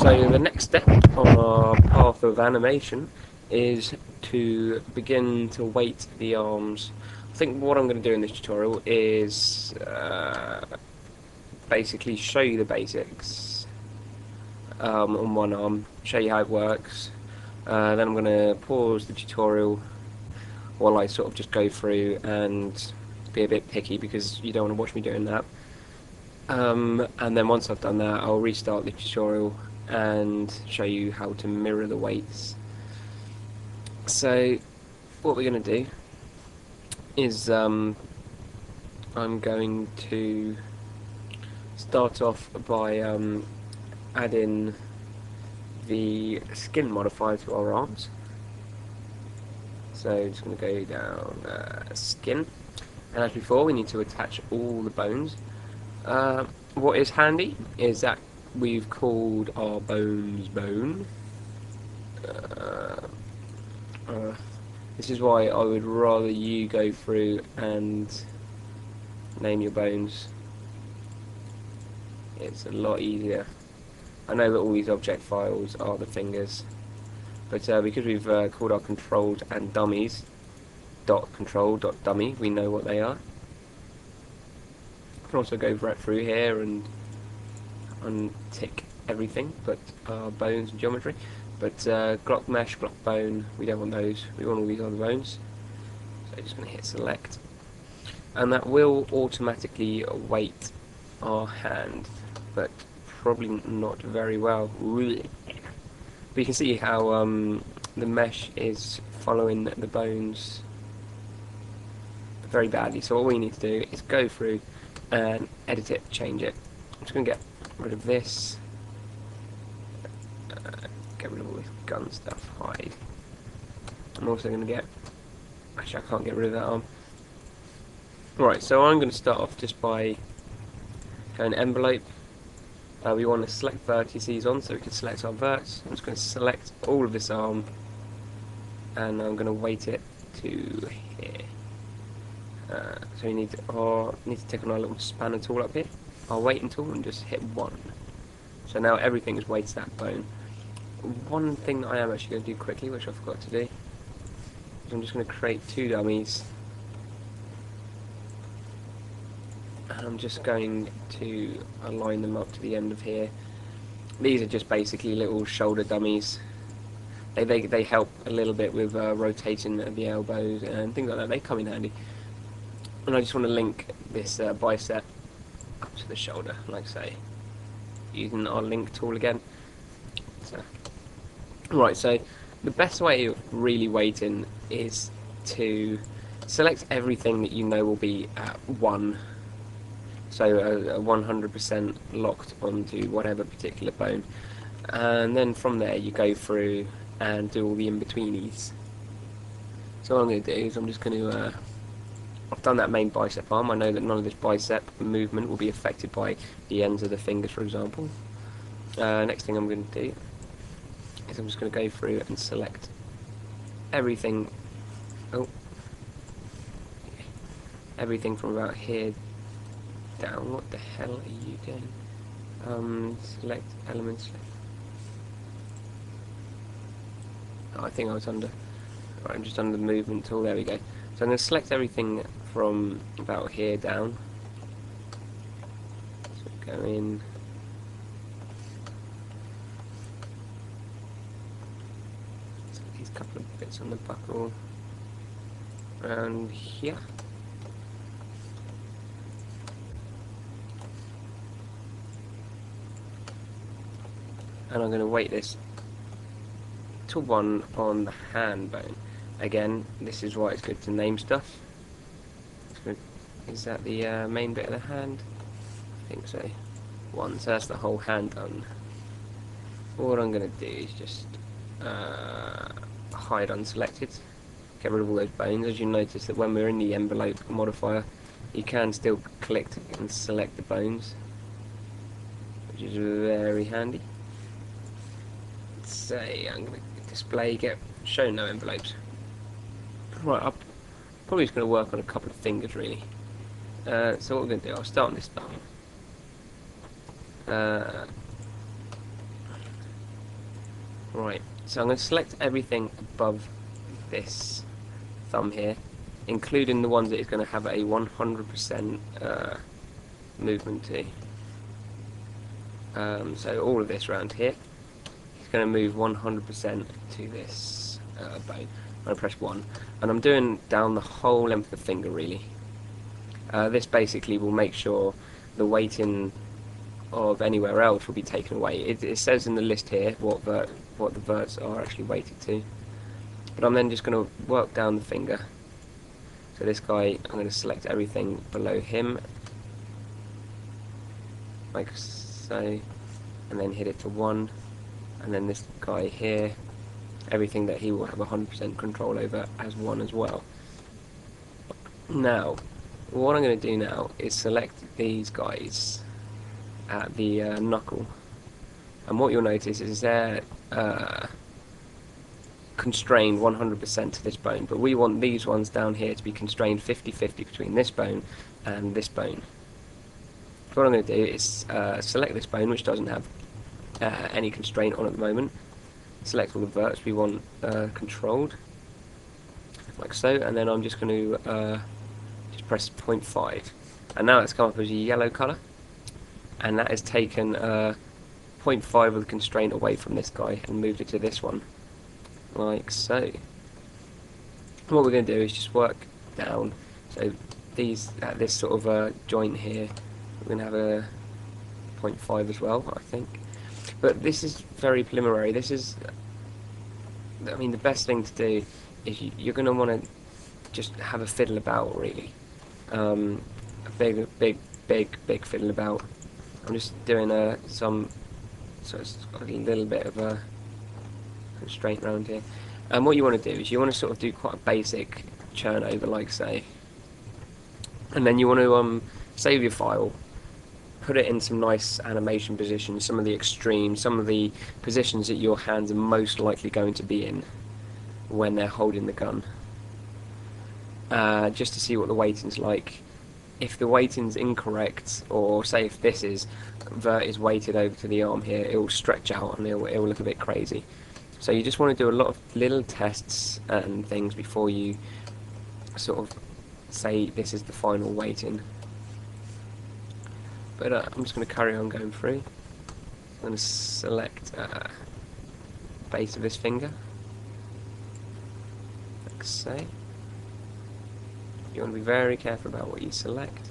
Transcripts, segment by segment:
So the next step on our path of animation is to begin to weight the arms. I think what I'm going to do in this tutorial is basically show you the basics on one arm, show you how it works. Then I'm going to pause the tutorial while I sort of just go through and be a bit picky because you don't want to watch me doing that. And then once I've done that, I'll restart the tutorial and show you how to mirror the weights. So what we're going to do is I'm going to start off by adding the skin modifier to our arms. So just going to go down skin, and as before we need to attach all the bones. What is handy is that we've called our bones bone. This is why I would rather you go through and name your bones. It's a lot easier. I know that all these object files are the fingers, but because we've called our controls and dummies .control.dummy, we know what they are. I can also go right through here and untick everything but bones and geometry. But Glock mesh, Glock bone, we don't want those. We want all these other bones. So just going to hit select, and that will automatically weight our hand, but probably not very well. But you can see how the mesh is following the bones very badly. So what we need to do is go through and edit it, change it. I'm just going to get rid of this, get rid of all this gun stuff, hide. I'm also going to get, actually I can't get rid of that arm. Right, so I'm going to start off just by going envelope. We want to select vertices on, so we can select our verts. I'm just going to select all of this arm, and I'm going to weight it to here. So we need to take on our little spanner tool up here, our weighting tool, and just hit 1. So now everything is weighted to that bone. One thing that I am actually going to do quickly, which I forgot to do, is I'm just going to create 2 dummies. And I'm just going to align them up to the end of here. These are just basically little shoulder dummies. They help a little bit with rotating the elbows and things like that. They come in handy. And I just want to link this bicep up to the shoulder, like say, using our link tool again. So, right, so the best way of really weighting is to select everything that you know will be at 1. So 100% locked onto whatever particular bone, and then from there you go through and do all the in-betweenies. So what I'm going to do is I'm just going to I've done that main bicep arm. I know that none of this bicep movement will be affected by the ends of the fingers, for example. Next thing I'm going to do is I'm just going to go through and select everything. Everything from about here down. What the hell are you doing? Select elements. Oh, I think I was under. Right, I'm just under the movement tool. There we go. So I'm going to select everything from about here down. So go in. Select these couple of bits on the buckle. Around here. And I'm going to weight this to 1 on the hand bone. Again, this is why it's good to name stuff. Is that the main bit of the hand? I think so. 1, so that's the whole hand done. What I'm going to do is just hide unselected, get rid of all those bones. As you notice that when we're in the envelope modifier, you can still click and select the bones, which is very handy. Say I'm going to display show no envelopes. Right, I'm probably just going to work on a couple of fingers really. So what we're going to do, I'll start on this thumb. Right, so I'm going to select everything above this thumb here, including the ones that is going to have a 100% movement to. So all of this around here is going to move 100% to this bone. I'm going to press 1, and I'm doing down the whole length of the finger really. This basically will make sure the weighting of anywhere else will be taken away. It says in the list here what the verts are actually weighted to, but I'm then just going to work down the finger. So this guy, I'm going to select everything below him, like so, and then hit it to 1, and then this guy here, everything that he will have 100% control over as 1 as well. Now, what I'm going to do now is select these guys at the knuckle, and what you'll notice is they're constrained 100% to this bone, but we want these ones down here to be constrained 50-50 between this bone and this bone. So what I'm going to do is select this bone, which doesn't have any constraint on at the moment, select all the verts we want controlled, like so, and then I'm just going to just press 0.5, and now it's come up as a yellow colour, and that has taken 0.5 of the constraint away from this guy and moved it to this one, like so. What we're going to do is just work down, so these at this sort of joint here, we're going to have a 0.5 as well, I think. But this is very preliminary. This is, I mean, the best thing to do is you're going to want to just have a fiddle about, really. A big fiddle about. I'm just doing so it's got a little bit of a constraint around here. And what you want to do is you want to sort of do quite a basic churn over, like so. And then you want to save your file, put it in some nice animation positions, some of the extremes, some of the positions that your hands are most likely going to be in when they're holding the gun. Just to see what the weighting's like. If the weighting's incorrect, or say if this vert is weighted over to the arm here, it will stretch out and it will look a bit crazy. So you just want to do a lot of little tests and things before you sort of say this is the final weighting. But I'm just going to carry on going through. I'm going to select base of this finger, like so. You want to be very careful about what you select.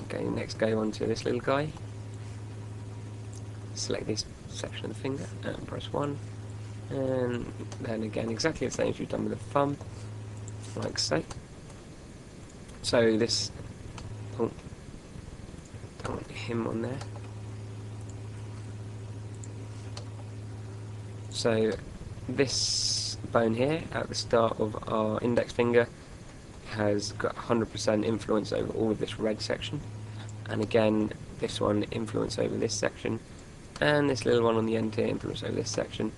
Okay, next go on to this little guy. Select this section of the finger and press 1. And then again, exactly the same as you've done with the thumb, like so. So this, oh, don't want him on there. So this bone here at the start of our index finger has got 100% influence over all of this red section, and again this one influence over this section, and this little one on the end here influence over this section,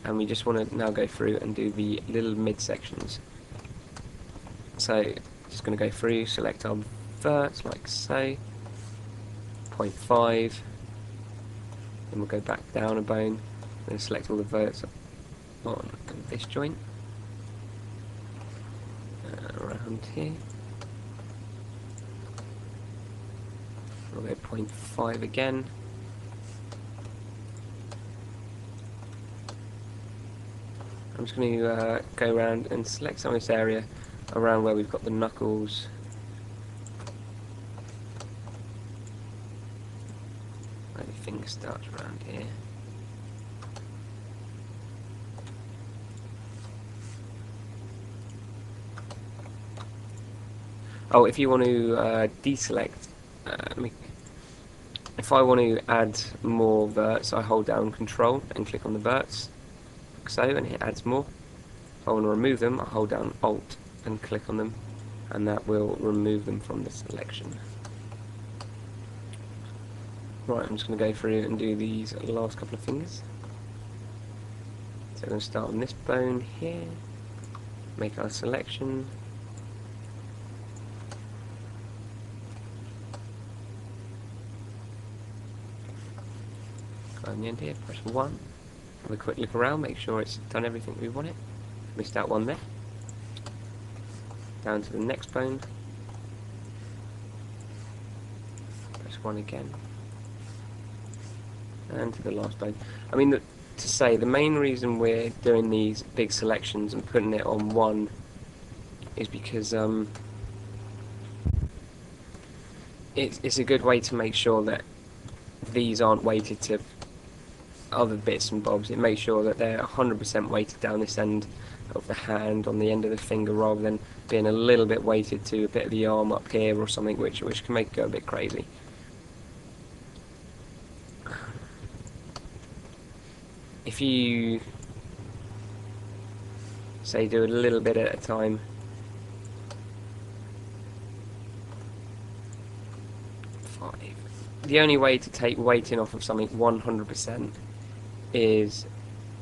and we just want to now go through and do the little mid sections. So just going to go through, select our verts like so, 0.5, then we'll go back down a bone, then select all the verts on this joint, around here, we'll go 0.5 again, I'm just going to go around and select some of this area around where we've got the knuckles. Where the finger starts around here. Oh, if you want to deselect, if I want to add more verts, I hold down Control and click on the verts, like so, and it adds more. If I want to remove them, I hold down Alt and click on them, and that will remove them from the selection. Right, I'm just going to go through and do these last couple of fingers. So we're going to start on this bone here, make our selection. Go on the end here, press 1, Have a quick look around, make sure it's done everything we want it. Missed out one there. Down to the next bone. Press 1 again. And to the last bone. I mean, to say, the main reason we're doing these big selections and putting it on 1 is because it's a good way to make sure that these aren't weighted to other bits and bobs. It makes sure that they're 100% weighted down this end of the hand, on the end of the finger, rather than being a little bit weighted to a bit of the arm up here or something, which can make it go a bit crazy. If you say do a little bit at a time, the only way to take weighting off of something 100% is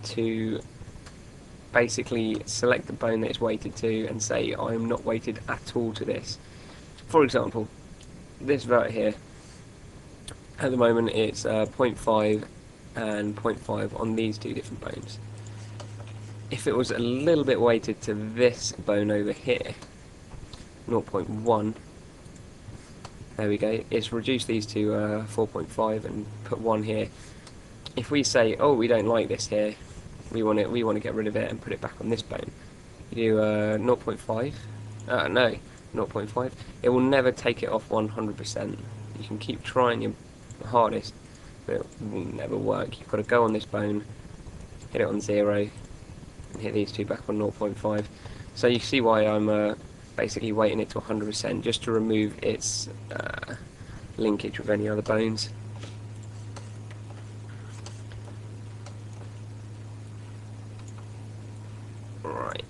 to basically select the bone that it's weighted to and say I'm not weighted at all to this. For example, this vert here, at the moment it's 0.5 and 0.5 on these two different bones. If it was a little bit weighted to this bone over here, 0.1, there we go, it's reduced these to 4.5 and put 1 here. If we say, oh, we don't like this here, we want to get rid of it and put it back on this bone, you do 0.5, no, 0.5, it will never take it off 100%. You can keep trying your hardest, but it will never work. You've got to go on this bone, hit it on 0, and hit these two back on 0.5. So you see why I'm basically weighting it to 100%, just to remove its linkage with any other bones. Right.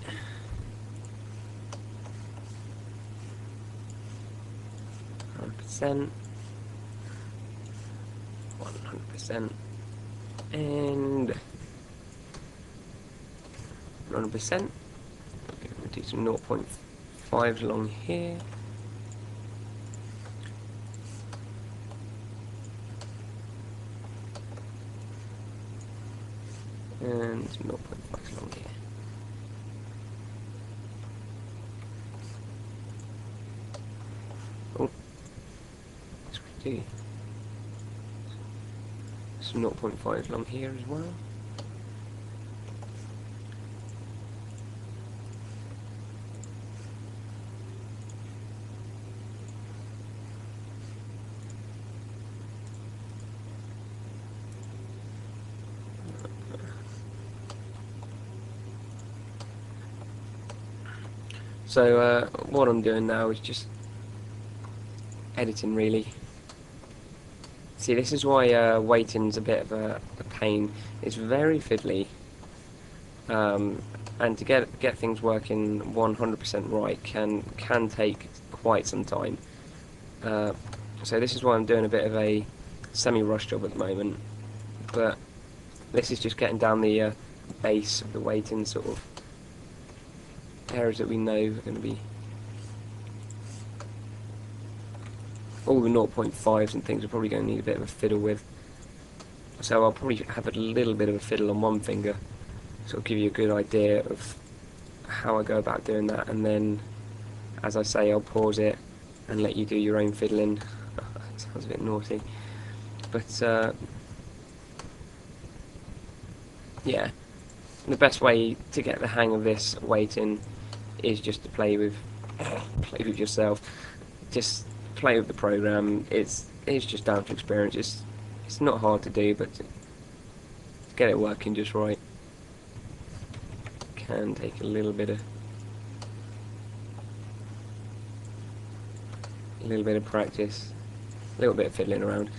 %, 100%, and 100%. We'll do some 0.5s along here. And some 0.5s along here. Oh, that's what we do. Some 0.5s along here as well. So what I'm doing now is just editing, really. See, this is why weighting's a bit of a pain. It's very fiddly, and to get things working 100% right can take quite some time. So this is why I'm doing a bit of a semi-rush job at the moment. But this is just getting down the base of the weighting, sort of areas that we know are going to be all the 0.5s and things are probably going to need a bit of a fiddle with. So I'll probably have a little bit of a fiddle on one finger, sort of give you a good idea of how I go about doing that, and then, as I say, I'll pause it and let you do your own fiddling. That sounds a bit naughty, but yeah, the best way to get the hang of this weighting is just to play with yourself. Just play with the program. It's just down to experience. It's not hard to do, but to get it working just right can take a little bit of practice, a little bit of fiddling around.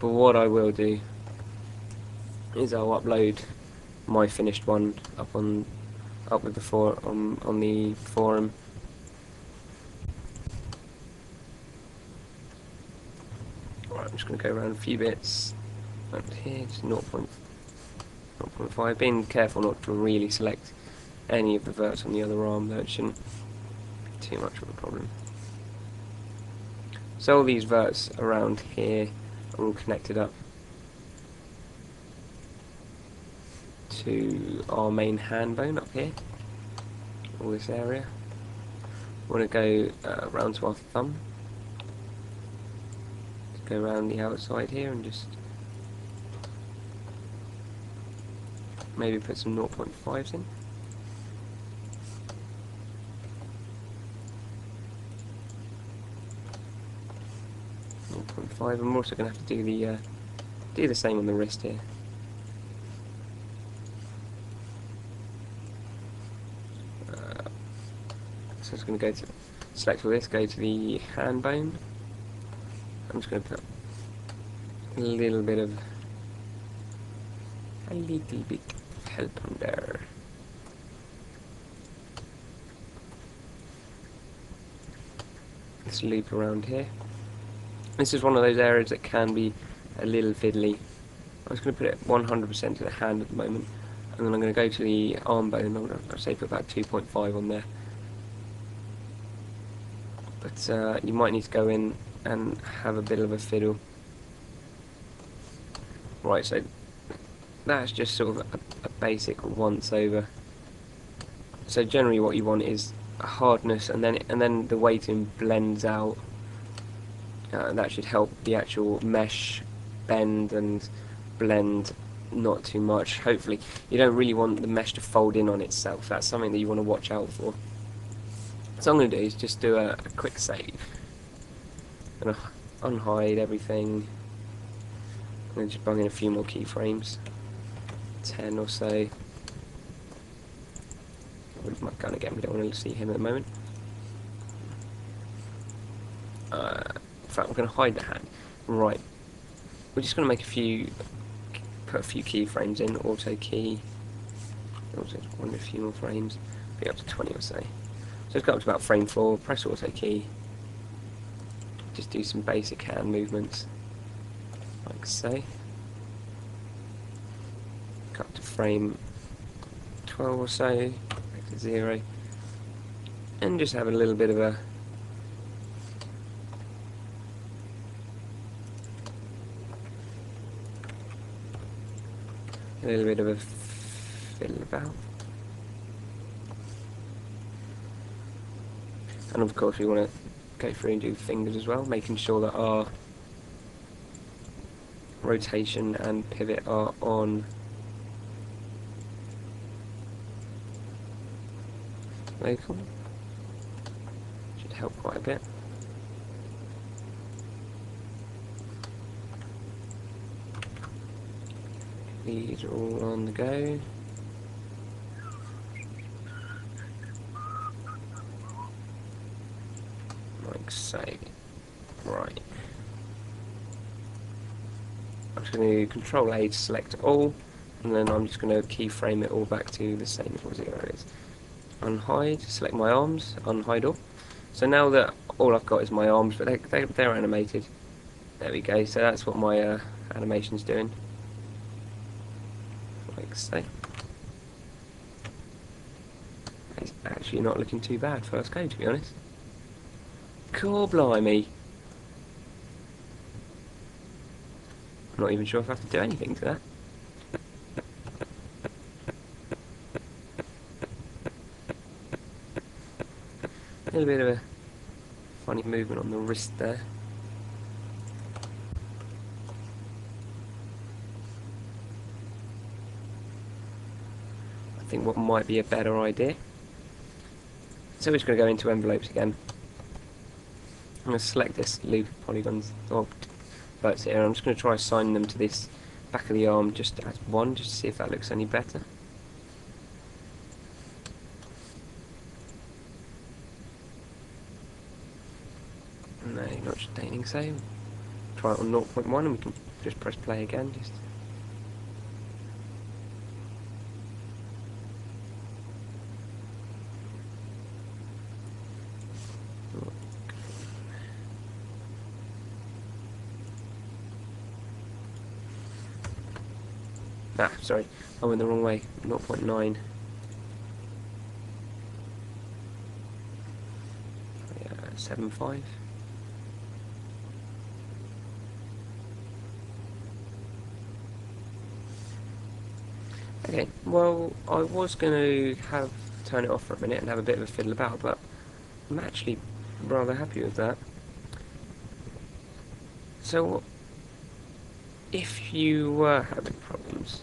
But what I will do is I'll upload my finished one up with the on the forum. Right, I'm just going to go around a few bits up here, just 0.5, being careful not to really select any of the verts on the other arm, that shouldn't be too much of a problem. So all these verts around here are all connected up. to our main hand bone up here, all this area. We want to go round to our thumb. Just go around the outside here and just maybe put some 0.5s in. I'm also going to have to do the same on the wrist here. So it's going to go to select all this, go to the hand bone. I'm just going to put a little bit of help on there. This loop around here. This is one of those areas that can be a little fiddly. I'm just going to put it 100% to the hand at the moment, and then I'm going to go to the arm bone. I'm going to say put about 2.5 on there. But you might need to go in and have a bit of a fiddle. Right, so that's just sort of a basic once over. So generally what you want is a hardness, and then the weighting blends out. That should help the actual mesh bend and blend not too much. Hopefully, you don't really want the mesh to fold in on itself. That's something that you want to watch out for. So I'm going to do is just do a quick save. I'm going to unhide everything. I'm going to just bung in a few more keyframes, 10 or so. I wouldn't mind going again. We don't want to see him at the moment. In fact, we're going to hide the hand. Right. We're just going to put a few keyframes in. Auto key. Also, want a few more frames. Be up to 20 or so. So let's go up to about frame 4. Press auto key. Just do some basic hand movements, like so. Go up to frame 12 or so. Back to 0, and just have a little bit of a fiddle about. And of course we want to go through and do fingers as well, making sure that our rotation and pivot are on. Local. Should help quite a bit. These are all on the go. Like so. Right. I'm just going to Control A to select all, and then I'm just going to keyframe it all back to the same as it is. Unhide, select my arms, unhide all. So now that all I've got is my arms, but they're animated. There we go, so that's what my animation's doing. Like so. It's actually not looking too bad first go, to be honest. Cool, blimey. I'm not even sure if I have to do anything to that. A little bit of a funny movement on the wrist there. I think what might be a better idea. So we're just going to go into envelopes again. I'm going to select this loop of polygons, or verts here. I'm just going to try assigning them to this back of the arm just as one, just to see if that looks any better. No, not staying so. Try it on 0.1 and we can just press play again. Just sorry, I went the wrong way. 0.9. Yeah, 7.5. Okay, well, I was going to turn it off for a minute and have a bit of a fiddle about, but I'm actually rather happy with that. So, if you were having problems,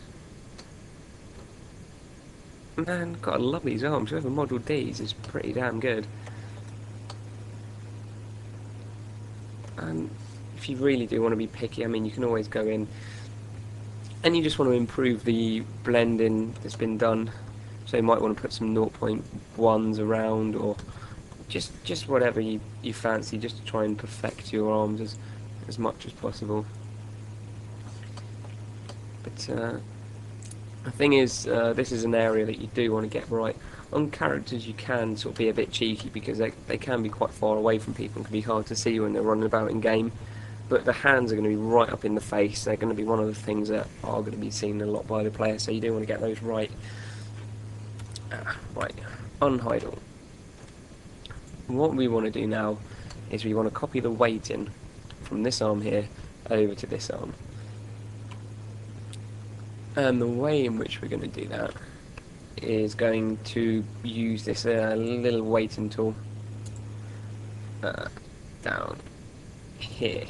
man, gotta love these arms. Whoever modelled these is pretty damn good. And if you really do want to be picky, I mean, you can always go in and you just want to improve the blending that's been done. So you might want to put some 0.1s around, or just whatever you fancy, just to try and perfect your arms as much as possible. But the thing is, this is an area that you do want to get right. On characters you can sort of be a bit cheeky because they can be quite far away from people and can be hard to see when they're running about in game. But the hands are going to be right up in the face. They're going to be one of the things that are going to be seen a lot by the player, so you do want to get those right. Right, unhide all. What we want to do now is we want to copy the weighting from this arm here over to this arm. And the way in which we're going to do that is going to use this little weighting tool down here.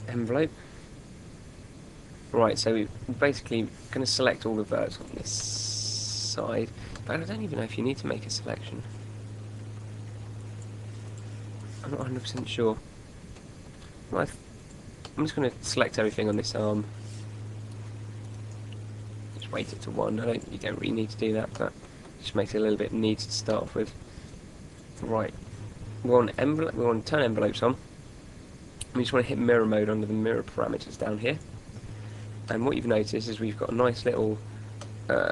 Envelope. Right, so we're basically going to select all the verts on this side, but I don't even know if you need to make a selection. I'm not 100% sure. I'm just going to select everything on this arm. Just weight it to 1. You don't really need to do that, but it just makes it a little bit neat to start off with. Right, we want to turn envelopes on. We just want to hit mirror mode under the mirror parameters down here. And what you've noticed is we've got a nice little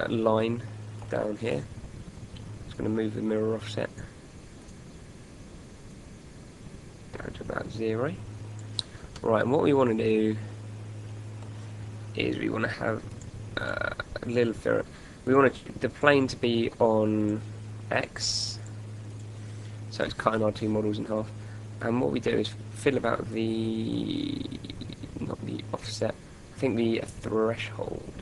line down here. Just going to move the mirror offset down to about 0. Right, and what we want to do is we want to have a little ferret. We want the plane to be on X, so it's cutting our two models in half. And what we do is fiddle about not the offset, I think the threshold.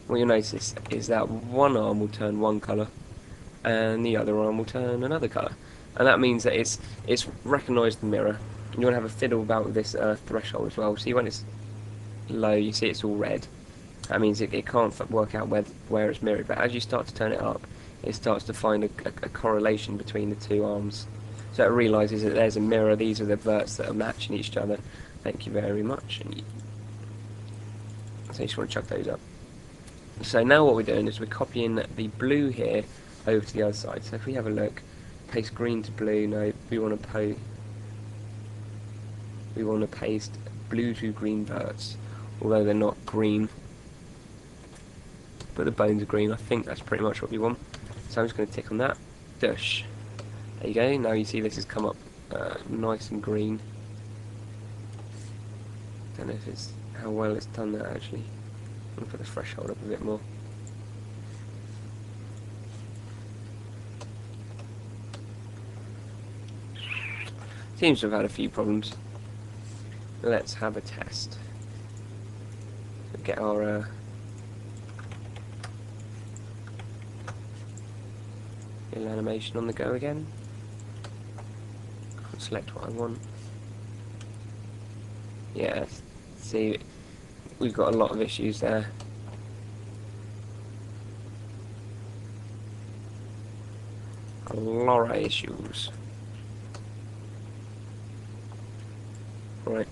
What you'll notice is that one arm will turn one colour and the other arm will turn another colour. And that means that it's recognised the mirror. You want to have a fiddle about with this threshold as well. See when it's low, you see it's all red. That means it can't work out where it's mirrored. But as you start to turn it up, it starts to find a correlation between the two arms. So it realises that there's a mirror, these are the verts that are matching each other. Thank you very much. So you just want to chuck those up. So now what we're doing is we're copying the blue here over to the other side. So if we have a look, paste green to blue, no, we want to paste blue to green verts, although they're not green. But the bones are green, I think that's pretty much what we want. So I'm just going to tick on that. Dush. There you go, now you see this has come up nice and green. Don't know if it's how well it's done that actually. I'm going to put the threshold up a bit more. Seems to have had a few problems. Let's have a test. So get our little animation on the go again. I'll select what I want. Yeah, see, we've got a lot of issues there. A lot of issues. Right.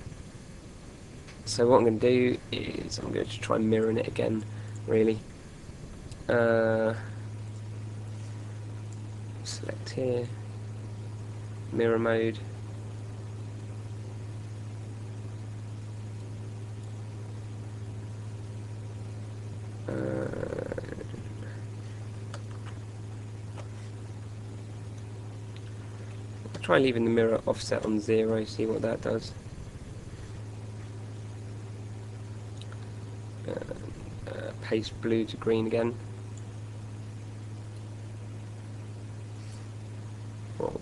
So what I'm going to do is I'm going to try mirroring it again, really. Select here, mirror mode. I'll try leaving the mirror offset on 0, see what that does. Paste blue to green again. Whoa.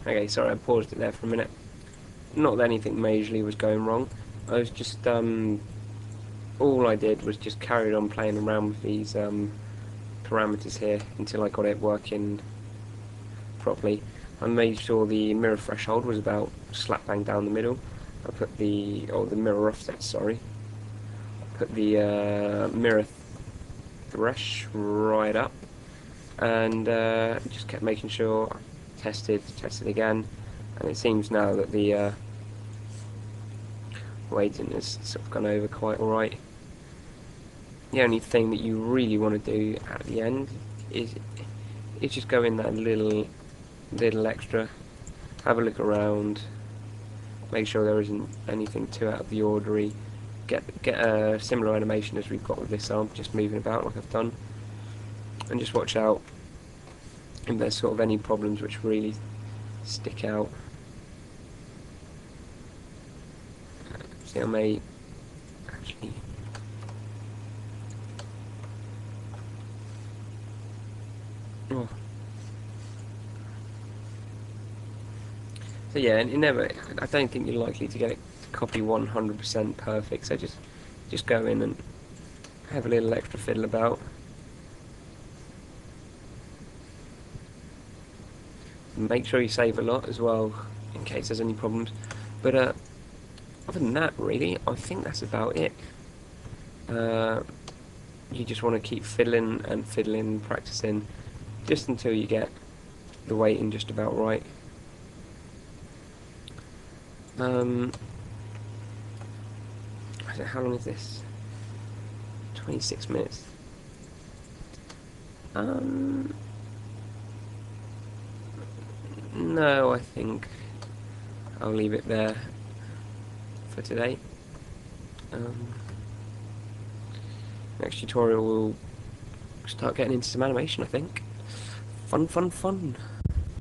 Okay, sorry, I paused it there for a minute. not that anything majorly was going wrong. I was just all I did was just carried on playing around with these parameters here until I got it working properly. I made sure the mirror threshold was about slap bang down the middle. I put the mirror offset, sorry. I put the mirror thresh right up, and just kept making sure. Tested again, and it seems now that the weighting has sort of gone over quite alright. The only thing that you really want to do at the end is just go in that little extra, have a look around, make sure there isn't anything too out of the ordinary, get a similar animation as we've got with this arm, just moving about like I've done, and just watch out if there's sort of any problems which really stick out. See, I may actually So yeah, and I don't think you're likely to get it to copy 100% perfect. So just go in and have a little extra fiddle about. Make sure you save a lot as well in case there's any problems. But other than that, really, I think that's about it. You just want to keep fiddling and fiddling, practicing, just until you get the weighting just about right. I don't know, how long is this? 26 minutes. No, I think I'll leave it there for today. Next tutorial we'll start getting into some animation, I think. Fun.